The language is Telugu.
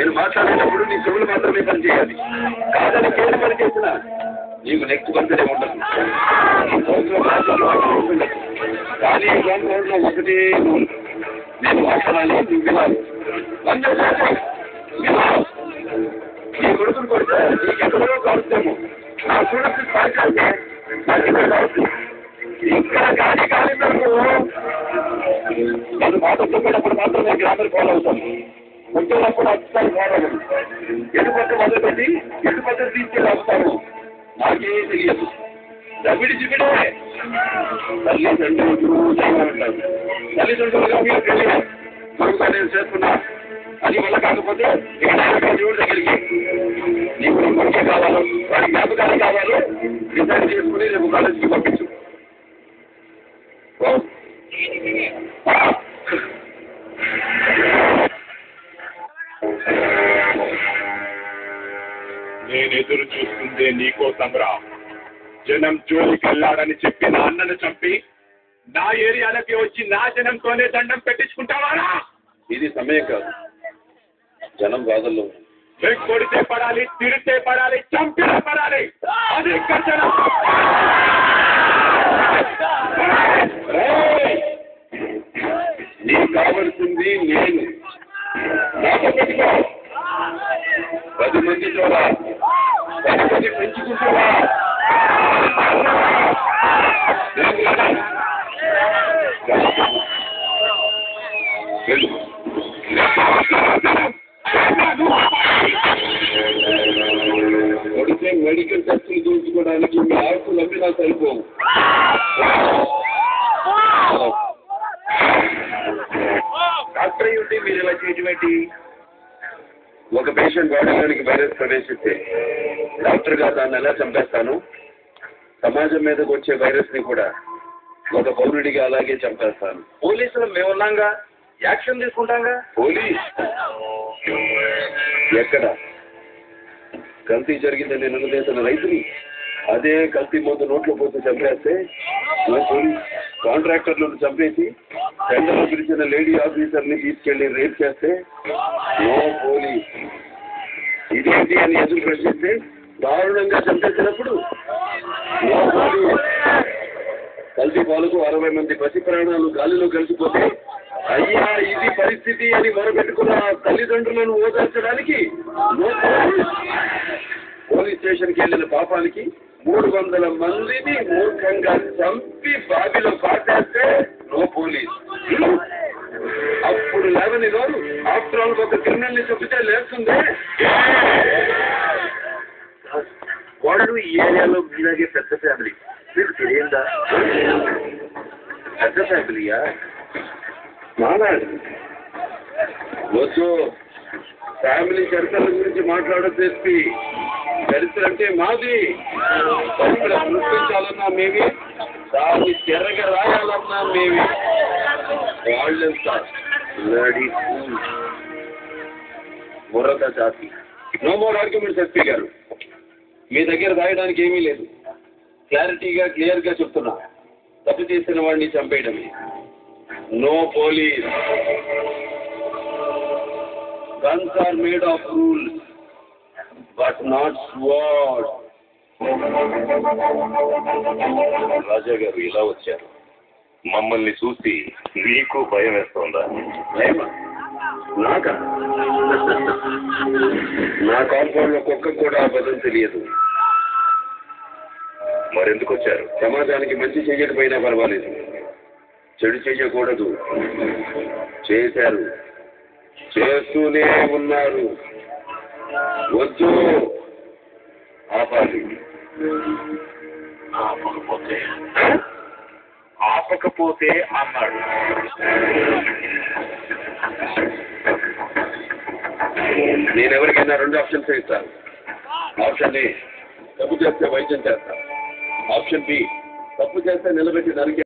నేను మాట్లాడేటప్పుడు నీ చెవులు మాత్రమే పనిచేయాలి. కాదని కేసు పని చేసిన నీకు నెక్స్ట్ బర్త్డే ఉండదు. కానీ గ్రౌండ్లో ఒకటే నేను మాట్లాడాలి, నువ్వు వినాలి. నీ కొడుకుని కొడితే నీకెక్కడో కావచ్చేమో, నా చూడచ్చు సాధ్యంటే కావచ్చు. ఇంకా గాలి కాలినప్పుడు నేను మాట చెప్పేటప్పుడు మాత్రమే గ్రామర్ ఫాలో అవుతాను. వచ్చేటప్పుడు అస్సలు ఫాలో అవ్వదు. ఎటుపక్క మొదలుపెట్టి ఎటుపక్క తీసుకెళ్ళి వస్తాను నాకే తెలియదు. దబిడి చిబిడే తల్లిదండ్రులు అంటారు. తల్లిదండ్రులుగా మీరు తెలియదు కొడుకు నేను చేస్తున్నా అది వల్ల కాకపోతే దేవుడి దగ్గరికి నీకు నీ కొడుకే కావాలో వాడి జ్ఞాపకాలు కావాలో డిసైడ్ చేసుకుని రేపు కాలేజీకి పంపించు. నేను ఎదురు చూస్తుందే నీకోసంరా. జనం జోలికి వెళ్ళాడని చెప్పి నా అన్నను చంపి నా ఏరియాలకి వచ్చి నా జనంతోనే దండం పెట్టించుకుంటావారా? ఇది సమయం కాదు, జనం బాధల్లో. కొడితే పడాలి, తిడితే పడాలి, చంపితే పడాలి. అది కట్టడం. నీకు కావలసింది నేను. నాతో పెట్టుకో. 10 మంది చూడా, 10 మంది పెంచుకుంటావా? కొడితే మెడికల్ టెస్టులు చూసుకోవడానికి మీ ఆస్తులు అమ్మినా సరిపోవు. డాక్టర్ అయ్యుంటే మీరు ఇలా చేయటం ఏంటి? ఒక పేషెంట్ బాడీలోనికి వైరస్ ప్రవేశిస్తే డాక్టర్గా దాన్ని ఎలా చంపేస్తాను, సమాజం మీదకి వచ్చే వైరస్ ని కూడా ఒక పౌరుడిగా అలాగే చంపేస్తాను. పోలీసులు మేమున్నాగా, యాక్షన్ తీసుకుంటాంగా. పోలీస్ ఎక్కడ? కల్తీ జరిగిందని నిలదీసిన రైతుని అదే కల్తీ మొత్తం నోట్లో పోతే చంపేస్తే పోలీస్. కాంట్రాక్టర్లను చంపేసి టెండర్లు పిలిచిన లేడీ ఆఫీసర్ని తీసుకెళ్లి రేప్ చేస్తే నో పోలీస్. ఇదేంటి అని ఎదురు ప్రశ్నిస్తే దారుణంగా చంపేసినప్పుడు నో పోలీస్. కల్తీ పాలకు 60 మంది పసి ప్రాణాలు గాలిలో కలిసిపోతే అయ్యా ఇది పరిస్థితి అని మొరపెట్టుకున్న తల్లిదండ్రులను ఓదార్చడానికి నో పోలీస్. పోలీస్ స్టేషన్కి వెళ్ళిన పాపానికి 300 మందిని మూర్ఖంగా చంపి బావిలో పాటేస్తే నో పోలీస్. అప్పుడు లేవని నోరు ఆఫ్టర్ ఆల్ ఒక క్రిమినల్ ని చెప్తే లేస్తుందే. వాళ్ళు ఈ ఏరియాలో మీలాగే పెద్ద ఫ్యామిలీ, మీకు తెలియందా? పెద్ద ఫ్యామిలీయా? మానాడు వద్దు. ఫ్యామిలీ చరిత్రల గురించి మాట్లాడొద్దు. ఎస్పీ చరిత్ర అంటే మాది. చరిత్ర సృష్టించాలన్నా మేమే, దాన్ని చెరగ రాయాలన్నా మేమే. వాళ్ళంతా బుర్రత జాతి. నో మోర్ ఆర్గ్యుమెంట్స్ ఎస్పీ గారు. మీ దగ్గర రాయడానికి ఏమీ లేదు. క్లారిటీగా క్లియర్గా చెప్తున్నా, తప్పు చేసిన వాడిని చంపేయడమే. No police. Guns are made of rules, but not swords. Raja గారు ఇలా వచ్చారు. మమ్మల్ని చూసి నీకు భయం వేస్తోందా? భయమా? నాకా? నా కాంపౌండ్ లో కుక్క కూడా అబద్ధం తెలియదు. మరెందుకు వచ్చారు? సమాజానికి మంచి చేయకపోయినా పర్వాలేదు, చెడు చేయకూడదు. చేశారు, చేస్తూనే ఉన్నారు. వద్దు, ఆపాలి. ఆపకపోతే అన్నాడు. నేనెవరికైనా 2 ఆప్షన్స్ ఇస్తాను. ఆప్షన్ ఏ, తప్పు చేస్తే వైద్యం చేస్తాను. ఆప్షన్ బి, తప్పు చేస్తే నిలబెట్టి నరికి